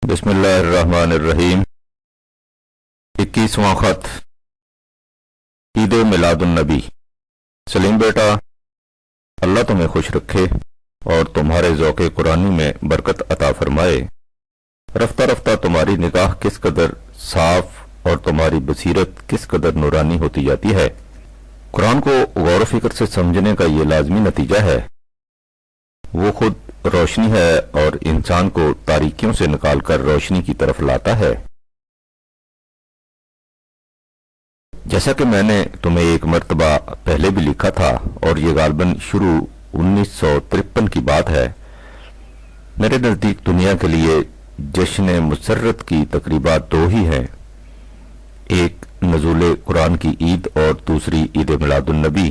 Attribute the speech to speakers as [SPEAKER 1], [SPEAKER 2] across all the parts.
[SPEAKER 1] بسم اللہ الرحمن الرحیم۔ 21واں خط عید میلاد النبی۔ سلیم بیٹا، اللہ تمہیں خوش رکھے اور تمہارے ذوق قرآنی میں برکت عطا فرمائے۔ رفتہ رفتہ تمہاری نگاہ کس قدر صاف اور تمہاری بصیرت کس قدر نورانی ہوتی جاتی ہے۔ قرآن کو غور و فکر سے سمجھنے کا یہ لازمی نتیجہ ہے۔ وہ خود روشنی ہے اور انسان کو تاریکیوں سے نکال کر روشنی کی طرف لاتا ہے۔ جیسا کہ میں نے تمہیں ایک مرتبہ پہلے بھی لکھا تھا اور یہ غالباً شروع 1953 کی بات ہے، میرے نزدیک دنیا کے لیے جشن مسرت کی تقریبات دو ہی ہیں، ایک نزول قرآن کی عید اور دوسری عید میلاد النبی،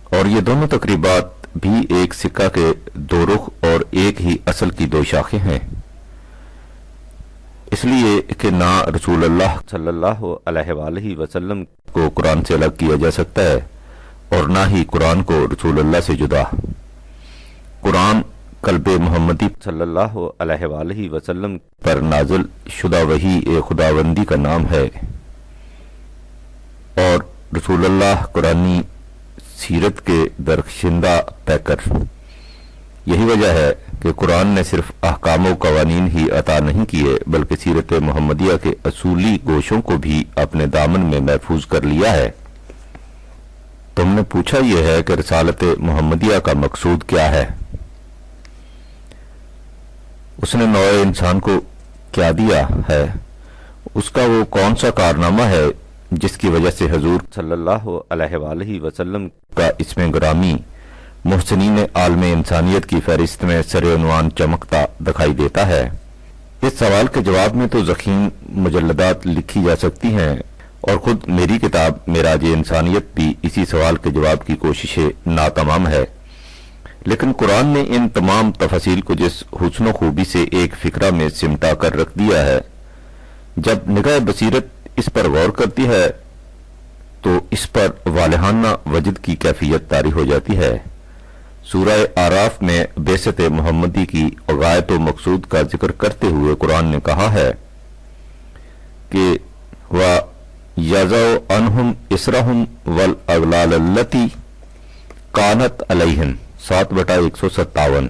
[SPEAKER 1] اور یہ دونوں تقریبات بھی ایک سکہ کے دو رخ اور ایک ہی اصل کی دو شاخیں ہیں، اس لیے کہ نہ رسول اللہ صلی اللہ علیہ وآلہ وسلم کو قرآن سے الگ کیا جا سکتا ہے اور نہ ہی قرآن کو رسول اللہ سے جدا۔ قرآن قلب محمدی صلی اللہ علیہ وآلہ وسلم پر نازل شدہ وحی خداوندی کا نام ہے، اور رسول اللہ قرآنی سیرت کے درخشندہ پیکر۔ یہی وجہ ہے کہ قرآن نے صرف احکام و قوانین ہی عطا نہیں کیے بلکہ سیرت محمدیہ کے اصولی گوشوں کو بھی اپنے دامن میں محفوظ کر لیا ہے۔ تم نے پوچھا یہ ہے کہ رسالت محمدیہ کا مقصود کیا ہے؟ اس نے نوع انسان کو کیا دیا ہے؟ اس کا وہ کون سا کارنامہ ہے جس کی وجہ سے حضور صلی اللہ علیہ وآلہ وسلم کا اسم گرامی محسنین عالم انسانیت کی فہرست میں سر عنوان چمکتا دکھائی دیتا ہے؟ اس سوال کے جواب میں تو ضخیم مجلدات لکھی جا سکتی ہیں، اور خود میری کتاب معراج انسانیت بھی اسی سوال کے جواب کی کوشش ناتمام ہے، لیکن قرآن نے ان تمام تفاصیل کو جس حسن و خوبی سے ایک فکرہ میں سمٹا کر رکھ دیا ہے، جب نگاہ بصیرت اس پر غور کرتی ہے تو اس پر والہانہ وجد کی کیفیت طاری ہو جاتی ہے۔ سورہ اعراف میں بعثت محمدی کی غایت و مقصود کا ذکر کرتے ہوئے قرآن نے کہا ہے کہ وَيَضَعُ عَنْهُمْ إِصْرَهُمْ وَالْأَغْلَالَ الَّتِي كَانَتْ عَلَيْهِمْ 7/157۔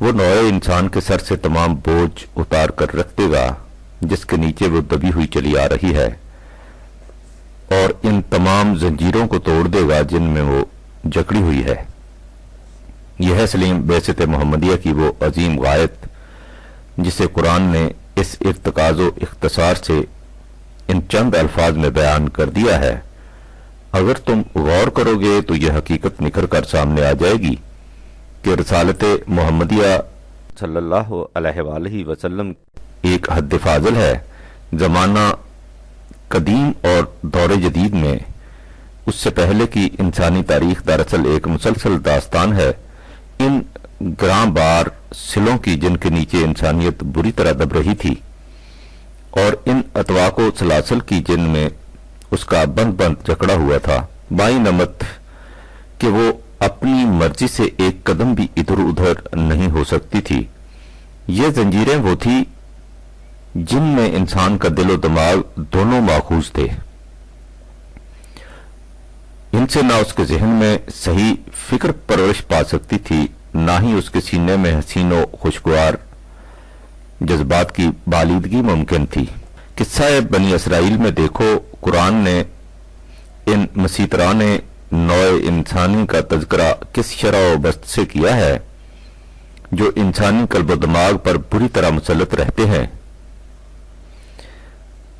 [SPEAKER 1] وہ نوع انسان کے سر سے تمام بوجھ اتار کر رکھ دے گا جس کے نیچے وہ دبی ہوئی چلی آ رہی ہے، اور ان تمام زنجیروں کو توڑ دے گا جن میں وہ جکڑی ہوئی ہے۔ یہ ہے سلیم بعثت محمدیہ کی وہ عظیم غایت جسے قرآن نے اس ارتکاز و اختصار سے ان چند الفاظ میں بیان کر دیا ہے۔ اگر تم غور کرو گے تو یہ حقیقت نکھر کر سامنے آ جائے گی کہ رسالت محمدیہ صلی اللہ علیہ وآلہ وسلم ایک حد فاضل ہے۔ زمانہ قدیم اور دور جدید میں اس سے پہلے کی انسانی تاریخ دراصل ایک مسلسل داستان ہے، ان گراں بار سلوں کی جن کے نیچے انسانیت بری طرح دب رہی تھی، اور ان اطواق و سلاسل کی جن میں اس کا بند بند جکڑا ہوا تھا، بائیں نمت کہ وہ اپنی مرضی سے ایک قدم بھی ادھر ادھر نہیں ہو سکتی تھی۔ یہ زنجیریں وہ تھی جن میں انسان کا دل و دماغ دونوں ماخوذ تھے۔ ان سے نہ اس کے ذہن میں صحیح فکر پرورش پا سکتی تھی، نہ ہی اس کے سینے میں حسین و خوشگوار جذبات کی بالیدگی ممکن تھی۔ قصہ بنی اسرائیل میں دیکھو، قرآن نے ان مسیطران نوع انسانی کا تذکرہ کس شرح و بست سے کیا ہے جو انسانی قلب و دماغ پر بری طرح مسلط رہتے ہیں۔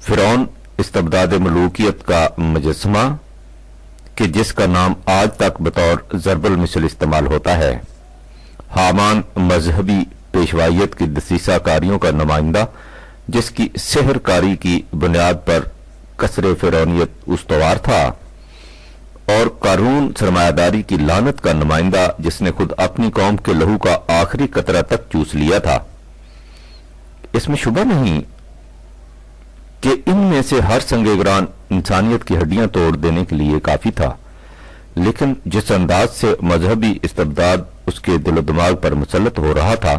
[SPEAKER 1] فرعون استبداد ملوکیت کا مجسمہ کہ جس کا نام آج تک بطور ضرب المثل استعمال ہوتا ہے، حامان مذہبی پیشوائیت کی دسیسہ کاریوں کا نمائندہ جس کی سحر کاری کی بنیاد پر کسر فرعونیت استوار تھا، اور قارون سرمایہ داری کی لعنت کا نمائندہ جس نے خود اپنی قوم کے لہو کا آخری قطرہ تک چوس لیا تھا۔ اس میں شبہ نہیں کہ ان میں سے ہر سنگ گران انسانیت کی ہڈیاں توڑ دینے کے لیے کافی تھا، لیکن جس انداز سے مذہبی استبداد اس کے دل و دماغ پر مسلط ہو رہا تھا،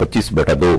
[SPEAKER 1] 25/2।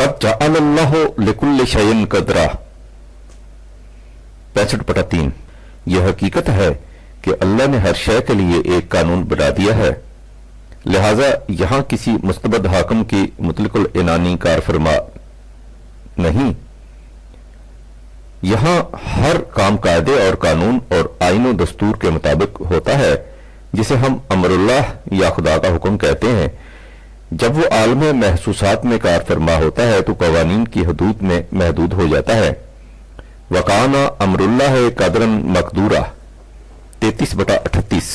[SPEAKER 1] قد جعل اللہ لکل شیء قدرا 65/3 یہ حقیقت ہے کہ اللہ نے ہر شے کے لیے ایک قانون بنا دیا ہے، لہذا یہاں کسی مستبد حاکم کی مطلق العنانی کار فرما نہیں، یہاں ہر کام قاعدے اور قانون اور آئین و دستور کے مطابق ہوتا ہے، جسے ہم امر اللہ یا خدا کا حکم کہتے ہیں۔ جب وہ عالم محسوسات میں کار فرما ہوتا ہے تو قوانین کی حدود میں محدود ہو جاتا ہے۔ وَقَانَ امر اللہ قدرًا مقدورا 33/38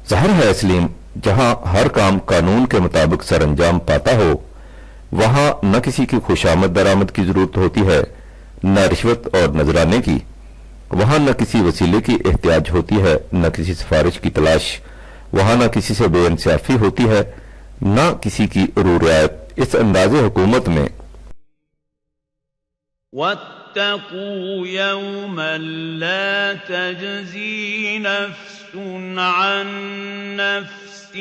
[SPEAKER 1] ظاہر ہے اسلیم جہاں ہر کام قانون کے مطابق سر انجام پاتا ہو وہاں نہ کسی کی خوشامد درآمد کی ضرورت ہوتی ہے، نہ رشوت اور نذرانے کی، وہاں نہ کسی وسیلے کی احتیاج ہوتی ہے، نہ کسی سفارش کی تلاش، وہاں نہ کسی سے بے انصافی ہوتی ہے، نہ کسی کی رو رعایت۔ اس انداز حکومت میں
[SPEAKER 2] وَاتَّقُوا يَوْمًا لَا تَجْزِي نَفْسٌ عَن نَّفْسٍ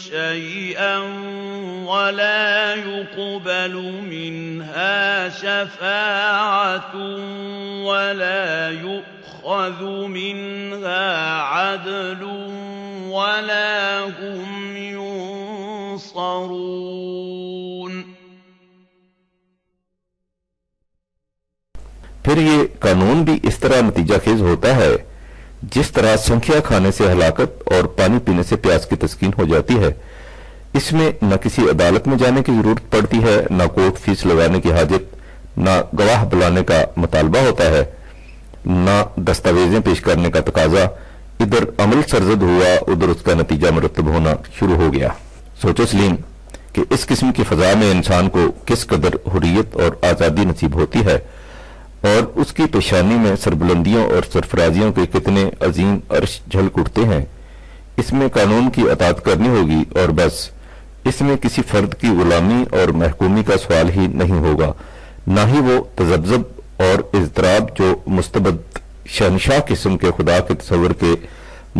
[SPEAKER 2] شَيْئًا وَلَا يُقْبَلُ مِنْهَا شَفَاعَةٌ وَلَا يُؤْخَذُ مِنْهَا عَدْلٌ وَلَا هُمْ يُنصَرُونَ۔
[SPEAKER 1] پھر یہ قانون بھی اس طرح نتیجہ خیز ہوتا ہے جس طرح سنکھیا کھانے سے ہلاکت اور پانی پینے سے پیاس کی تسکین ہو جاتی ہے۔ اس میں نہ کسی عدالت میں جانے کی ضرورت پڑتی ہے، نہ کورٹ فیس لگانے کی حاجت، نہ گواہ بلانے کا مطالبہ ہوتا ہے، نہ دستاویزیں پیش کرنے کا تقاضا۔ ادھر عمل سرزد ہوا، ادھر اس کا نتیجہ مرتب ہونا شروع ہو گیا۔ سوچو سلیم کہ اس قسم کی فضا میں انسان کو کس قدر حریت اور آزادی نصیب ہوتی ہے، اور اس کی پیشانی میں سربلندیوں اور سرفرازیوں کے کتنے عظیم عرش جھلک اٹھتے ہیں۔ اس میں قانون کی اطاعت کرنی ہوگی اور بس، اس میں کسی فرد کی غلامی اور محکومی کا سوال ہی نہیں ہوگا، نہ ہی وہ تذبذب اور اضطراب جو مستبد شہنشاہ قسم کے خدا کے تصور کے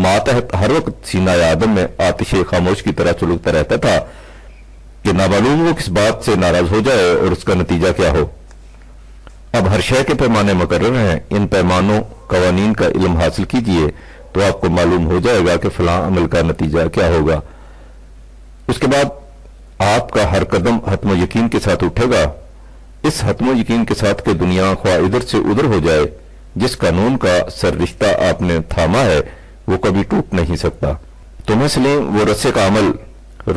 [SPEAKER 1] ماتحت ہر وقت سینہ آدم میں آتش خاموش کی طرح سلگتا رہتا تھا کہ نامعلوم وہ کس بات سے ناراض ہو جائے اور اس کا نتیجہ کیا ہو۔ اب ہر شے کے پیمانے مقرر ہیں، ان پیمانوں قوانین کا علم حاصل کیجئے تو آپ کو معلوم ہو جائے گا کہ فلاں عمل کا نتیجہ کیا ہوگا۔ اس کے بعد آپ کا ہر قدم حتم و یقین کے ساتھ اٹھے گا، اس حتم و یقین کے ساتھ کہ دنیا خواہ ادھر سے ادھر ہو جائے، جس قانون کا سر رشتہ آپ نے تھاما ہے وہ کبھی ٹوٹ نہیں سکتا۔ تمہیں سلیم وہ رسے کا عمل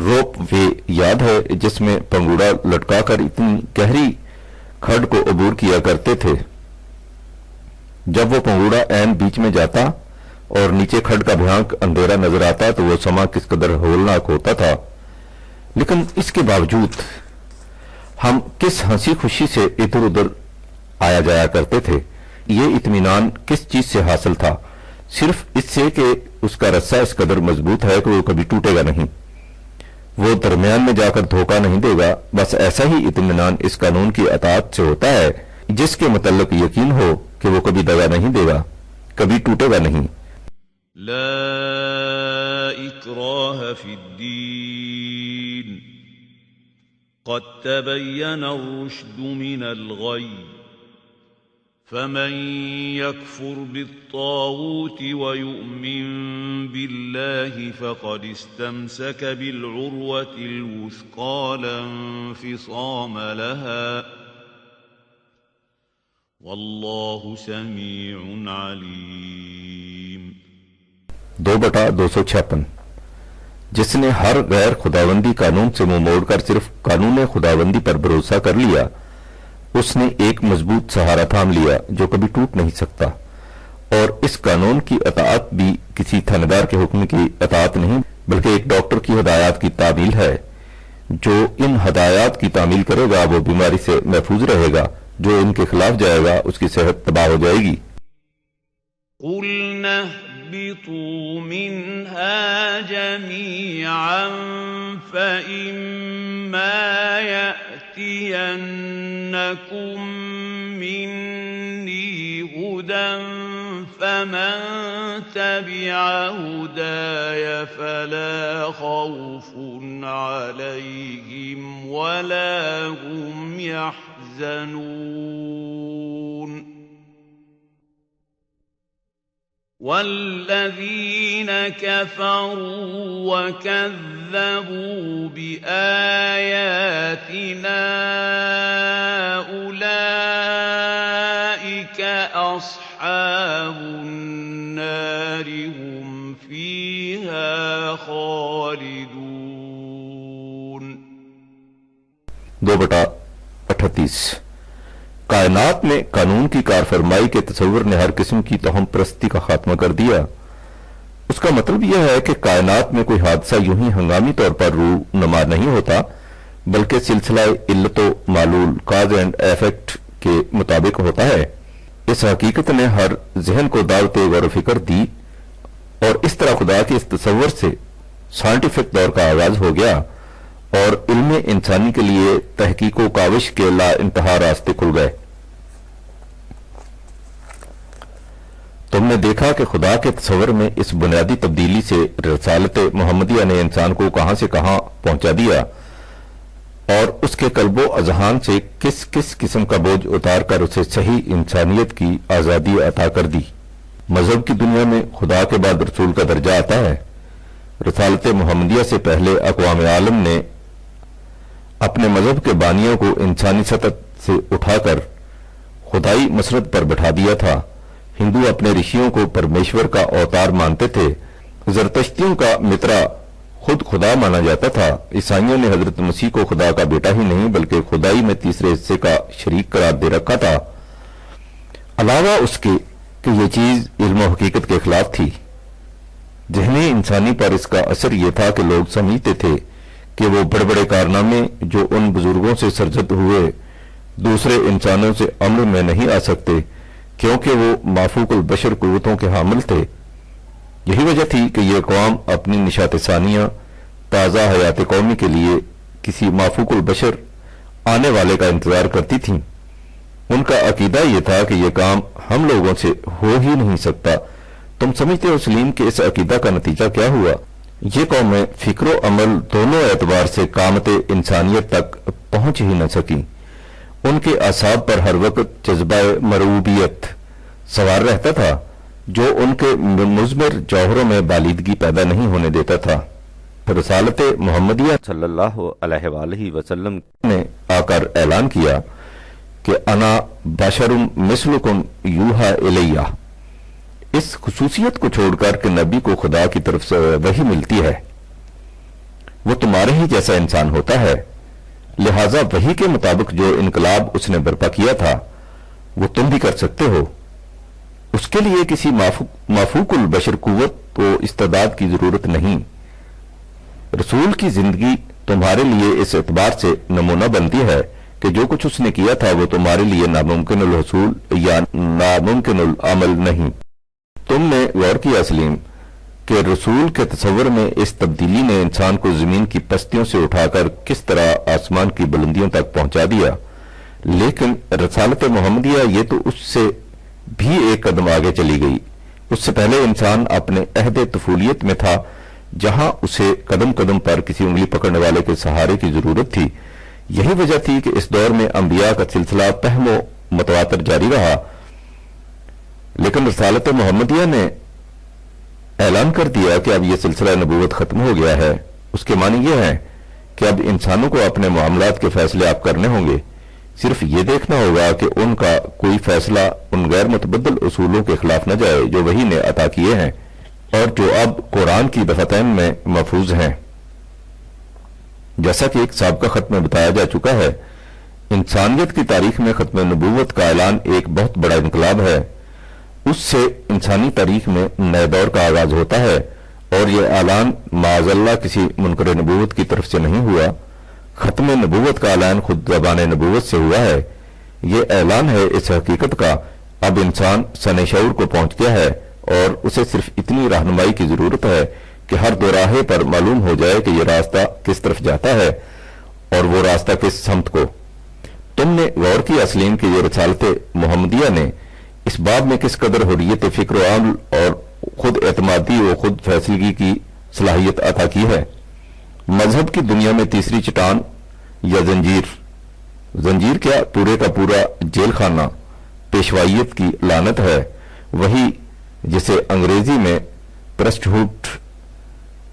[SPEAKER 1] روپ وے یاد ہے جس میں پنگوڑا لٹکا کر اتنی گہری کھڈ کو عبور کیا کرتے تھے؟ جب وہ پنگوڑا عین بیچ میں جاتا اور نیچے کھڈ کا بھیانک اندھیرا نظر آتا تو وہ سما کس قدر ہولناک ہوتا تھا، لیکن اس کے باوجود ہم کس ہنسی خوشی سے ادھر ادھر آیا جایا کرتے تھے۔ یہ اطمینان کس چیز سے حاصل تھا؟ صرف اس سے کہ اس کا رسہ اس قدر مضبوط ہے کہ وہ کبھی ٹوٹے گا نہیں، وہ درمیان میں جا کر دھوکہ نہیں دے گا۔ بس ایسا ہی اطمینان اس قانون کی اطاعت سے ہوتا ہے جس کے متعلق یقین ہو کہ وہ کبھی دغا نہیں دے گا، کبھی ٹوٹے گا نہیں۔
[SPEAKER 2] لا اکراہ فی الدین قد تبین الرشد من الغی فمن يكفر بالطاغوت ويؤمن بالله فقد استمسك بالعروة الوثقى لا انفصام لها والله سميع عليم۔
[SPEAKER 1] 2/256 جس نے ہر غیر خداوندی قانون سے منہ موڑ کر صرف قانون خداوندی پر بھروسہ کر لیا، اس نے ایک مضبوط سہارا تھام لیا جو کبھی ٹوٹ نہیں سکتا۔ اور اس قانون کی اطاعت بھی کسی تھانیدار کے حکم کی اطاعت نہیں بلکہ ایک ڈاکٹر کی ہدایات کی تعمیل ہے۔ جو ان ہدایات کی تعمیل کرے گا وہ بیماری سے محفوظ رہے گا، جو ان کے خلاف جائے گا اس کی صحت تباہ ہو جائے گی۔
[SPEAKER 2] قُلْنَا اهْبِطُوا مِنْهَا جَمِيعًا فَإِمَّا يَأْتِيَنَّكُم مِّنِّي هُدًى فَمَن فمن تبع هداي فلا خوف عليهم ولا هم يحزنون والذين كفروا وكذبوا بآياتنا أولئك أصحاب النار هم فيها خالدون
[SPEAKER 1] 2/38 کائنات میں قانون کی کارفرمائی کے تصور نے ہر قسم کی توہم پرستی کا خاتمہ کر دیا۔ اس کا مطلب یہ ہے کہ کائنات میں کوئی حادثہ یوں ہی ہنگامی طور پر رونما نہیں ہوتا، بلکہ سلسلہ علت و معلول کاز اینڈ ایفیکٹ کے مطابق ہوتا ہے۔ اس حقیقت نے ہر ذہن کو دعوت غور و فکر دی اور اس طرح خدا کے اس تصور سے سائنٹیفک دور کا آغاز ہو گیا اور علم انسانی کے لیے تحقیق و کاوش کے لا انتہا راستے کھل گئے۔ تم نے دیکھا کہ خدا کے تصور میں اس بنیادی تبدیلی سے رسالت محمدیہ نے انسان کو کہاں سے کہاں پہنچا دیا اور اس کے قلب و اذہان سے کس کس قسم کا بوجھ اتار کر اسے صحیح انسانیت کی آزادی عطا کر دی۔ مذہب کی دنیا میں خدا کے بعد رسول کا درجہ آتا ہے۔ رسالت محمدیہ سے پہلے اقوام عالم نے اپنے مذہب کے بانیوں کو انسانی سطح سے اٹھا کر خدائی مسرت پر بٹھا دیا تھا۔ ہندو اپنے رشیوں کو پرمیشور کا اوتار مانتے تھے، زرتشتیوں کا مترا خود خدا مانا جاتا تھا، عیسائیوں نے حضرت مسیح کو خدا کا بیٹا ہی نہیں بلکہ خدائی میں تیسرے حصے کا شریک قرار دے رکھا تھا، علاوہ اس کے کہ یہ چیز علم و حقیقت کے خلاف تھی۔ ذہنی انسانی پر اس کا اثر یہ تھا کہ لوگ سمجھتے تھے کہ وہ بڑے بڑے کارنامے جو ان بزرگوں سے سرزد ہوئے دوسرے انسانوں سے عمل میں نہیں آ سکتے کیونکہ وہ مافوق البشر قوتوں کے حامل تھے۔ یہی وجہ تھی کہ یہ قوم اپنی نشاط ثانیہ تازہ حیات قومی کے لیے کسی مافوق البشر آنے والے کا انتظار کرتی تھیں۔ ان کا عقیدہ یہ تھا کہ یہ کام ہم لوگوں سے ہو ہی نہیں سکتا۔ تم سمجھتے ہو سلیم کہ اس عقیدہ کا نتیجہ کیا ہوا؟ یہ قومیں فکر و عمل دونوں اعتبار سے قامت انسانیت تک پہنچ ہی نہ سکیں۔ ان کے اعصاب پر ہر وقت جذبہ مرعوبیت سوار رہتا تھا جو ان کے مضمر جوہروں میں بالیدگی پیدا نہیں ہونے دیتا تھا۔ رسالت محمدیہ صلی اللہ علیہ وآلہ وسلم نے آ کر اعلان کیا کہ انا بشر مثلکم یوحی الیہ، اس خصوصیت کو چھوڑ کر کہ نبی کو خدا کی طرف سے وحی ملتی ہے، وہ تمہارے ہی جیسا انسان ہوتا ہے، لہذا وحی کے مطابق جو انقلاب اس نے برپا کیا تھا وہ تم بھی کر سکتے ہو۔ اس کے لیے کسی مافوق البشر قوت و استعداد کی ضرورت نہیں۔ رسول کی زندگی تمہارے لیے اس اعتبار سے نمونہ بنتی ہے کہ جو کچھ اس نے کیا تھا وہ تمہارے لیے ناممکن الحصول یا ناممکن العمل نہیں۔ تم نے غور کیا سلیم کہ رسول کے تصور میں اس تبدیلی نے انسان کو زمین کی پستیوں سے اٹھا کر کس طرح آسمان کی بلندیوں تک پہنچا دیا، لیکن رسالت محمدیہ یہ تو اس سے بھی ایک قدم آگے چلی گئی۔ اس سے پہلے انسان اپنے عہد طفولیت میں تھا جہاں اسے قدم قدم پر کسی انگلی پکڑنے والے کے سہارے کی ضرورت تھی۔ یہی وجہ تھی کہ اس دور میں انبیاء کا سلسلہ پہم و متواتر جاری رہا، لیکن رسالت محمدیہ نے اعلان کر دیا کہ اب یہ سلسلہ نبوت ختم ہو گیا ہے۔ اس کے معنی یہ ہے کہ اب انسانوں کو اپنے معاملات کے فیصلے آپ کرنے ہوں گے، صرف یہ دیکھنا ہوگا کہ ان کا کوئی فیصلہ ان غیر متبدل اصولوں کے خلاف نہ جائے جو وحی نے عطا کیے ہیں اور جو اب قرآن کی دفعتین میں محفوظ ہیں۔ جیسا کہ ایک سابقہ خط میں بتایا جا چکا ہے، انسانیت کی تاریخ میں ختم نبوت کا اعلان ایک بہت بڑا انقلاب ہے۔ اس سے انسانی تاریخ میں نئے دور کا آغاز ہوتا ہے اور یہ اعلان معاذ اللہ کسی منکر نبوت کی طرف سے نہیں ہوا۔ ختم نبوت کا اعلان خود زبان نبوت سے ہوا ہے۔ یہ اعلان ہے اس حقیقت کا اب انسان سن شعور کو پہنچ گیا ہے اور اسے صرف اتنی رہنمائی کی ضرورت ہے کہ ہر دوراہے پر معلوم ہو جائے کہ یہ راستہ کس طرف جاتا ہے اور وہ راستہ کس سمت کو۔ تم نے غور کیا اسلیم کہ یہ رسالت محمدیہ نے اس باب میں کس قدر حریت فکر و عمل اور خود اعتمادی و خود فیصلگی کی صلاحیت عطا کی ہے۔ مذہب کی دنیا میں تیسری چٹان یا زنجیر کیا پورے کا پورا جیل خانہ پیشوائیت کی لعنت ہے، وہی جسے انگریزی میں پرسٹہوڈ،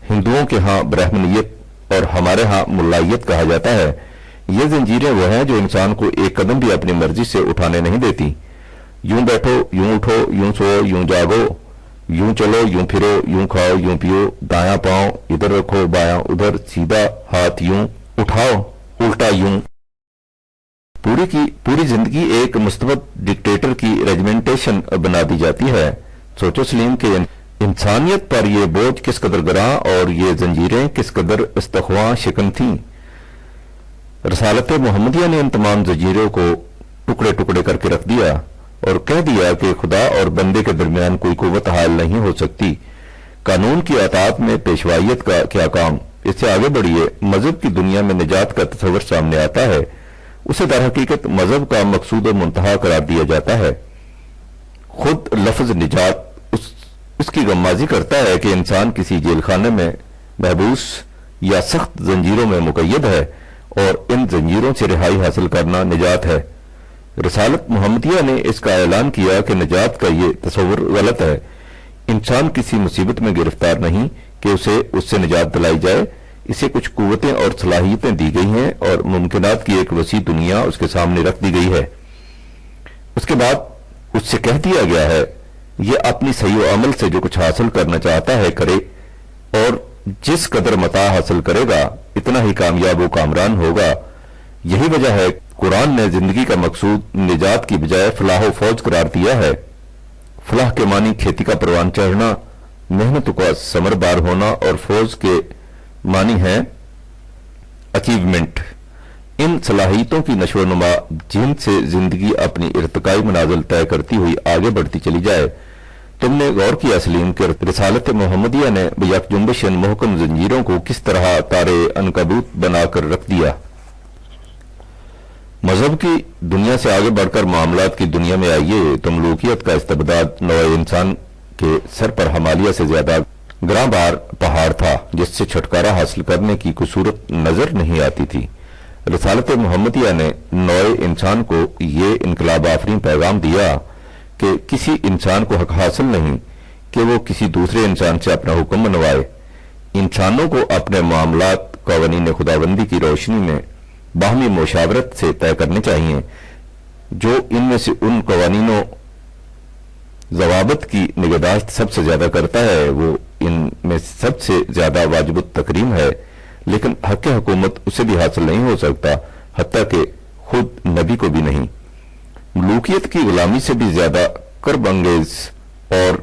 [SPEAKER 1] ہندوؤں کے ہاں برہمنیت اور ہمارے ہاں ملائیت کہا جاتا ہے۔ یہ زنجیریں وہ ہیں جو انسان کو ایک قدم بھی اپنی مرضی سے اٹھانے نہیں دیتی۔ یوں بیٹھو، یوں اٹھو، یوں سو، یوں جاگو، یوں چلو، یوں پھرو، یوں کھاؤ، یوں پیو، دایاں پاؤں ادھر رکھو، بایاں ادھر، سیدھا ہاتھ یوں اٹھاؤ، الٹا یوں۔ پوری زندگی ایک مستبد ڈکٹیٹر کی ریجمنٹیشن بنا دی جاتی ہے۔ سوچو سلیم کہ انسانیت پر یہ بوجھ کس قدر گراں اور یہ زنجیریں کس قدر استخواں شکن تھیں۔ رسالت محمدیہ نے ان تمام زنجیروں کو ٹکڑے ٹکڑے کر کے رکھ دیا اور کہہ دیا کہ خدا اور بندے کے درمیان کوئی قوت حائل نہیں ہو سکتی۔ قانون کی اطاعت میں پیشوائیت کا کیا کام؟ اس سے آگے بڑھیے۔ مذہب کی دنیا میں نجات کا تصور سامنے آتا ہے، اسے در حقیقت مذہب کا مقصود و منتہا قرار دیا جاتا ہے۔ خود لفظ نجات اس کی غمازی کرتا ہے کہ انسان کسی جیل خانے میں محبوس یا سخت زنجیروں میں مقید ہے اور ان زنجیروں سے رہائی حاصل کرنا نجات ہے۔ رسالت محمدیہ نے اس کا اعلان کیا کہ نجات کا یہ تصور غلط ہے۔ انسان کسی مصیبت میں گرفتار نہیں کہ اسے اس سے نجات دلائی جائے، اسے کچھ قوتیں اور صلاحیتیں دی گئی ہیں اور ممکنات کی ایک وسیع دنیا اس کے سامنے رکھ دی گئی ہے۔ اس کے بعد اس سے کہہ دیا گیا ہے یہ اپنی صحیح و عمل سے جو کچھ حاصل کرنا چاہتا ہے کرے، اور جس قدر متاع حاصل کرے گا اتنا ہی کامیاب و کامران ہوگا۔ یہی وجہ ہے قرآن نے زندگی کا مقصود نجات کی بجائے فلاح و فوج قرار دیا ہے۔ فلاح کے معنی کھیتی کا پروان چڑھنا، محنت کا ثمر بار ہونا، اور فوج کے معنی ہے اچیومنٹ، ان صلاحیتوں کی نشو و نما جن سے زندگی اپنی ارتقائی منازل طے کرتی ہوئی آگے بڑھتی چلی جائے۔ تم نے غور کیا سلیم کہ رسالت محمدیہ نے بیک جنبش ان محکم زنجیروں کو کس طرح تارے عنکبوت بنا کر رکھ دیا۔ مذہب کی دنیا سے آگے بڑھ کر معاملات کی دنیا میں آئیے تو ملوکیت کا استبداد نوع انسان کے سر پر ہمالیہ سے زیادہ گراں بار پہاڑ تھا جس سے چھٹکارا حاصل کرنے کی کوئی صورت نظر نہیں آتی تھی۔ رسالت محمدیہ نے نوع انسان کو یہ انقلاب آفرین پیغام دیا کہ کسی انسان کو حق حاصل نہیں کہ وہ کسی دوسرے انسان سے اپنا حکم منوائے۔ انسانوں کو اپنے معاملات قوانین خداوندی کی روشنی میں باہمی مشاورت سے طے کرنے چاہیے۔ جو ان میں سے ان قوانین و ضوابط کی نگہداشت سب سے زیادہ کرتا ہے وہ ان میں سب سے زیادہ واجب التکریم ہے، لیکن حق حکومت اسے بھی حاصل نہیں ہو سکتا، حتیٰ کہ خود نبی کو بھی نہیں۔ ملوکیت کی غلامی سے بھی زیادہ کرب انگیز اور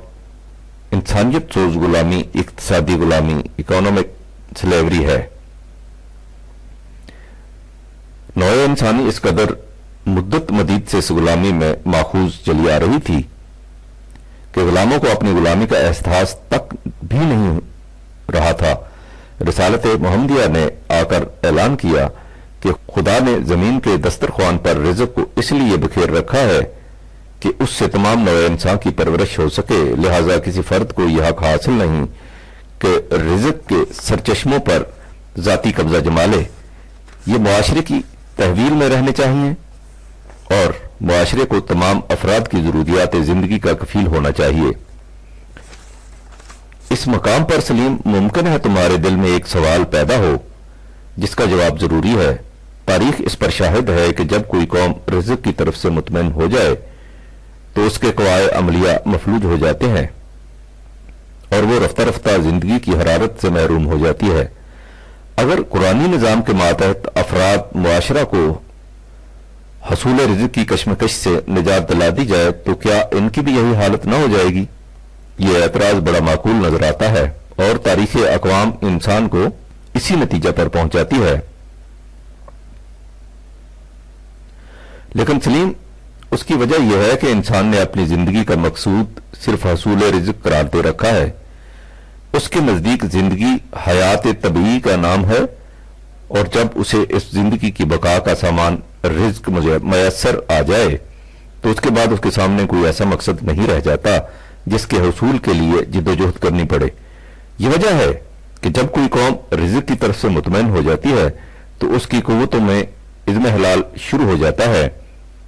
[SPEAKER 1] انسانیت سوز غلامی اقتصادی غلامی، اکانومک سلیوری ہے۔ نوع انسانی اس قدر مدت مدید سے اس غلامی میں ماخوذ چلی آ رہی تھی کہ غلاموں کو اپنی غلامی کا احساس تک بھی نہیں رہا تھا۔ رسالت محمدیہ نے آ کر اعلان کیا کہ خدا نے زمین کے دسترخوان پر رزق کو اس لیے بکھیر رکھا ہے کہ اس سے تمام نوع انسان کی پرورش ہو سکے، لہذا کسی فرد کو یہ حق حاصل نہیں کہ رزق کے سرچشموں پر ذاتی قبضہ جما لے۔ یہ معاشرے کی تحویل میں رہنے چاہیے اور معاشرے کو تمام افراد کی ضروریات زندگی کا کفیل ہونا چاہیے۔ اس مقام پر سلیم ممکن ہے تمہارے دل میں ایک سوال پیدا ہو جس کا جواب ضروری ہے۔ تاریخ اس پر شاہد ہے کہ جب کوئی قوم رزق کی طرف سے مطمئن ہو جائے تو اس کے قواعد عملیہ مفلوج ہو جاتے ہیں اور وہ رفتہ رفتہ زندگی کی حرارت سے محروم ہو جاتی ہے۔ اگر قرآنی نظام کے ماتحت افراد معاشرہ کو حصول رزق کی کشمکش سے نجات دلا دی جائے تو کیا ان کی بھی یہی حالت نہ ہو جائے گی؟ یہ اعتراض بڑا معقول نظر آتا ہے اور تاریخ اقوام انسان کو اسی نتیجہ پر پہنچاتی ہے۔ لیکن سلیم اس کی وجہ یہ ہے کہ انسان نے اپنی زندگی کا مقصود صرف حصول رزق قرار دے رکھا ہے۔ اس کے نزدیک زندگی حیات طبیعی کا نام ہے اور جب اسے اس زندگی کی بقا کا سامان رزق میسر آ جائے تو اس کے بعد اس کے سامنے کوئی ایسا مقصد نہیں رہ جاتا جس کے حصول کے لیے جدوجہد کرنی پڑے۔ یہ وجہ ہے کہ جب کوئی قوم رزق کی طرف سے مطمئن ہو جاتی ہے تو اس کی قوتوں میں عزم حلال شروع ہو جاتا ہے،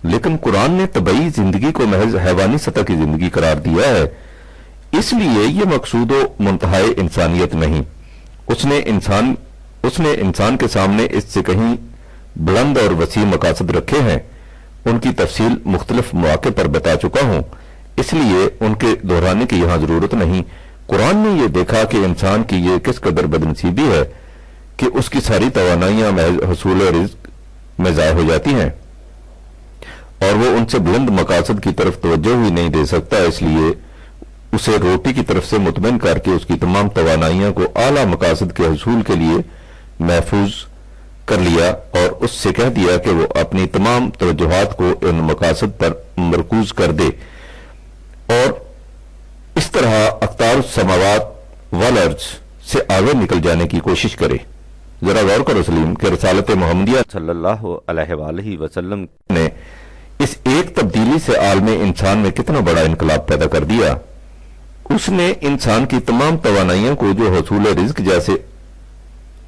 [SPEAKER 1] لیکن قرآن نے طبعی زندگی کو محض حیوانی سطح کی زندگی قرار دیا ہے، اس لیے یہ مقصود و منتہائے انسانیت نہیں۔ اس نے انسان کے سامنے اس سے کہیں بلند اور وسیع مقاصد رکھے ہیں، ان کی تفصیل مختلف مواقع پر بتا چکا ہوں، اس لیے ان کے دہرانے کی یہاں ضرورت نہیں۔ قرآن نے یہ دیکھا کہ انسان کی یہ کس قدر بدنصیبی ہے کہ اس کی ساری توانائیاں محض حصول رزق میں ضائع ہو جاتی ہیں اور وہ ان سے بلند مقاصد کی طرف توجہ ہی نہیں دے سکتا، اس لیے اسے روٹی کی طرف سے مطمئن کر کے اس کی تمام توانائیاں کو اعلیٰ مقاصد کے حصول کے لیے محفوظ کر لیا اور اس سے کہہ دیا کہ وہ اپنی تمام توجہات کو ان مقاصد پر مرکوز کر دے اور اس طرح اقطار السماوات والارض سے آگے نکل جانے کی کوشش کرے۔ ذرا غور کرو سلیم کہ رسالت محمدیہ صلی اللہ علیہ وآلہ وسلم نے اس ایک تبدیلی سے عالم انسان میں کتنا بڑا انقلاب پیدا کر دیا۔ اس نے انسان کی تمام توانائیوں کو جو حصول رزق جیسے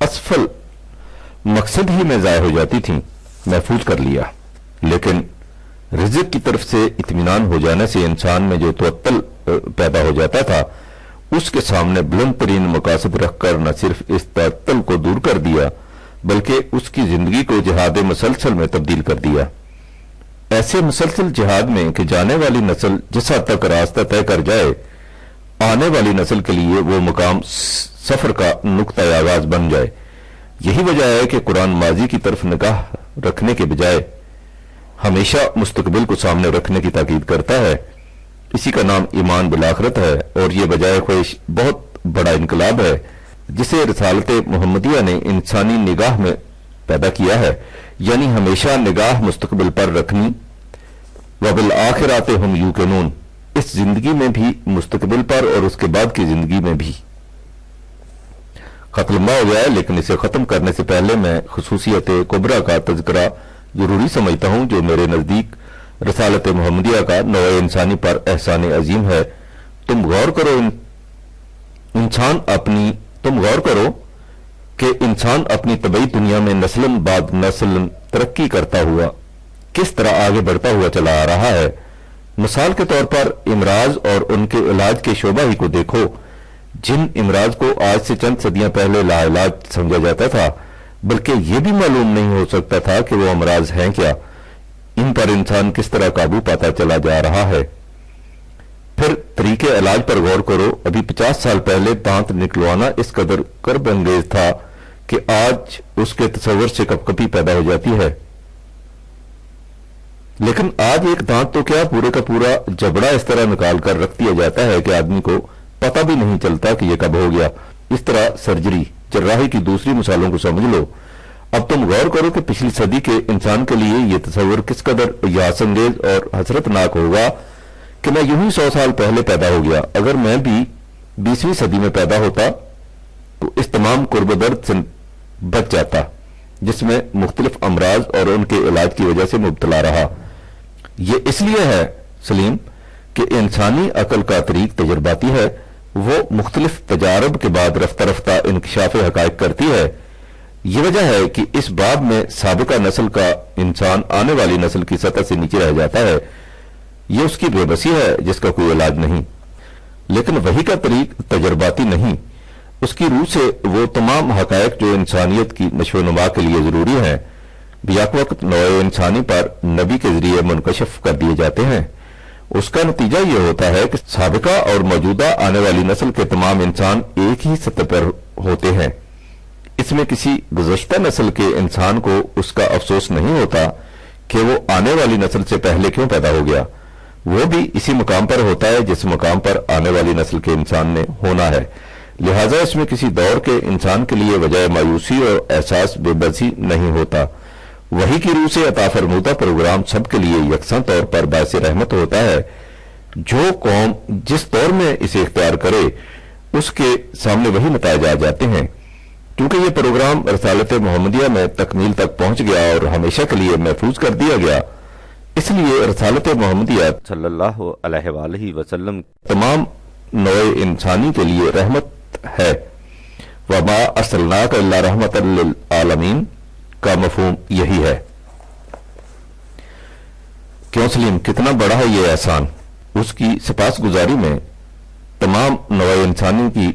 [SPEAKER 1] اسفل مقصد ہی میں ضائع ہو جاتی تھیں محفوظ کر لیا، لیکن رزق کی طرف سے اطمینان ہو جانے سے انسان میں جو توتل پیدا ہو جاتا تھا اس کے سامنے بلند ترین مقاصد رکھ کر نہ صرف اس تعطل کو دور کر دیا بلکہ اس کی زندگی کو جہاد مسلسل میں تبدیل کر دیا، ایسے مسلسل جہاد میں کہ جانے والی نسل جس حد تک راستہ طے کر جائے آنے والی نسل کے لیے وہ مقام سفر کا نقطۂ آغاز بن جائے۔ یہی وجہ ہے کہ قرآن ماضی کی طرف نگاہ رکھنے کے بجائے ہمیشہ مستقبل کو سامنے رکھنے کی تاکید کرتا ہے۔ اسی کا نام ایمان بالآخرت ہے اور یہ بجائے خواہش بہت بڑا انقلاب ہے جسے رسالت محمدیہ نے انسانی نگاہ میں پیدا کیا ہے، یعنی ہمیشہ نگاہ مستقبل پر رکھنی۔ وبالآخرات ہم یوقنون، اس زندگی میں بھی مستقبل پر اور اس کے بعد کی زندگی میں بھی۔ خط لمبا ہو گیا ہے لیکن اسے ختم کرنے سے پہلے میں خصوصیت کبریٰ کا تذکرہ ضروری سمجھتا ہوں جو میرے نزدیک رسالت محمدیہ کا نوع انسانی پر احسان عظیم ہے۔ تم غور کرو کہ انسان اپنی طبعی دنیا میں نسلاً بعد نسل ترقی کرتا ہوا کس طرح آگے بڑھتا ہوا چلا آ رہا ہے۔ مثال کے طور پر امراض اور ان کے علاج کے شعبہ ہی کو دیکھو، جن امراض کو آج سے چند صدیاں پہلے لا علاج سمجھا جاتا تھا بلکہ یہ بھی معلوم نہیں ہو سکتا تھا کہ وہ امراض ہیں کیا، ان پر انسان کس طرح قابو پاتا چلا جا رہا ہے۔ پھر طریقے علاج پر غور کرو، ابھی 50 سال پہلے دانت نکلوانا اس قدر کرب انگیز تھا کہ آج اس کے تصور سے کپکپی پیدا ہو جاتی ہے، لیکن آج ایک دانت تو کیا پورے کا پورا جبڑا اس طرح نکال کر رکھ دیا جاتا ہے کہ آدمی کو پتہ بھی نہیں چلتا کہ یہ کب ہو گیا۔ اس طرح سرجری جراحی کی دوسری مثالوں کو سمجھ لو۔ اب تم غور کرو کہ پچھلی صدی کے انسان کے لیے یہ تصور کس قدر یاس انگیز اور حسرت ناک ہوگا کہ میں یوں ہی 100 سال پہلے پیدا ہو گیا۔ اگر میں بھی 20ویں صدی میں پیدا ہوتا تو اس تمام قرب و درد سے بچ جاتا جس میں مختلف امراض اور ان کے علاج کی وجہ سے مبتلا رہا۔ یہ اس لیے ہے سلیم کہ انسانی عقل کا طریق تجرباتی ہے، وہ مختلف تجارب کے بعد رفتہ رفتہ انکشاف حقائق کرتی ہے۔ یہ وجہ ہے کہ اس باب میں سابقہ نسل کا انسان آنے والی نسل کی سطح سے نیچے رہ جاتا ہے۔ یہ اس کی بے بسی ہے جس کا کوئی علاج نہیں، لیکن وہی کا طریق تجرباتی نہیں، اس کی روح سے وہ تمام حقائق جو انسانیت کی نشو و نما کے لیے ضروری ہیں بیک وقت نوع انسانی پر نبی کے ذریعے منکشف کر دیے جاتے ہیں۔ اس کا نتیجہ یہ ہوتا ہے کہ سابقہ اور موجودہ آنے والی نسل کے تمام انسان ایک ہی سطح پر ہوتے ہیں۔ اس میں کسی گزشتہ نسل کے انسان کو اس کا افسوس نہیں ہوتا کہ وہ آنے والی نسل سے پہلے کیوں پیدا ہو گیا، وہ بھی اسی مقام پر ہوتا ہے جس مقام پر آنے والی نسل کے انسان نے ہونا ہے۔ لہٰذا اس میں کسی دور کے انسان کے لیے وجہ مایوسی اور احساس بے بسی نہیں ہوتا۔ وہی کی روح سے عطا فرمودہ پروگرام سب کے لیے یکساں طور پر باعث رحمت ہوتا ہے۔ جو قوم جس دور میں اسے اختیار کرے اس کے سامنے وہی نتائج آ جاتے ہیں۔ کیونکہ یہ پروگرام رسالت محمدیہ میں تکمیل تک پہنچ گیا اور ہمیشہ کے لیے محفوظ کر دیا گیا، اس اس لیے رسالت محمدیہ صلی اللہ علیہ وآلہ وسلم تمام نوع انسانی کے لیے رحمت ہے۔ وما ارسلناک الا رحمۃ للعالمین کا مفہوم یہی ہے۔ کیوں سلیم، کتنا بڑا ہے یہ احسان! اس کی سپاس گزاری میں تمام نوع انسانی کی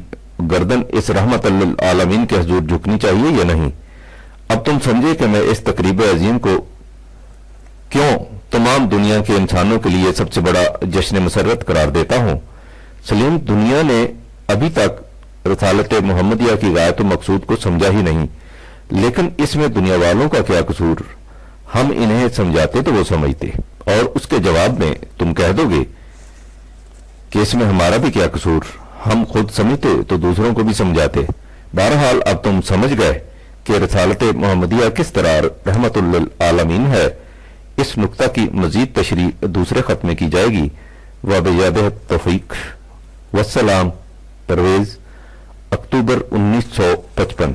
[SPEAKER 1] گردن اس رحمت للعالمین کے حضور جھکنی چاہیے یا نہیں؟ اب تم سمجھے کہ میں اس تقریب عظیم کو کیوں تمام دنیا کے انسانوں کے لیے سب سے بڑا جشن مسرت قرار دیتا ہوں۔ سلیم، دنیا نے ابھی تک رسالت محمدیہ کی غایت و مقصود کو سمجھا ہی نہیں، لیکن اس میں دنیا والوں کا کیا قصور؟ ہم انہیں سمجھاتے تو وہ سمجھتے، اور اس کے جواب میں تم کہہ دو گے کہ اس میں ہمارا بھی کیا قصور؟ ہم خود سمجھتے تو دوسروں کو بھی سمجھاتے۔ بہرحال اب تم سمجھ گئے کہ رسالت محمدیہ کس طرح رحمت للعالمین ہے۔ اس نقطہ کی مزید تشریح دوسرے خط میں کی جائے گی۔ وبیدہ توفیق، والسلام۔ پرویز، اکتوبر 1955۔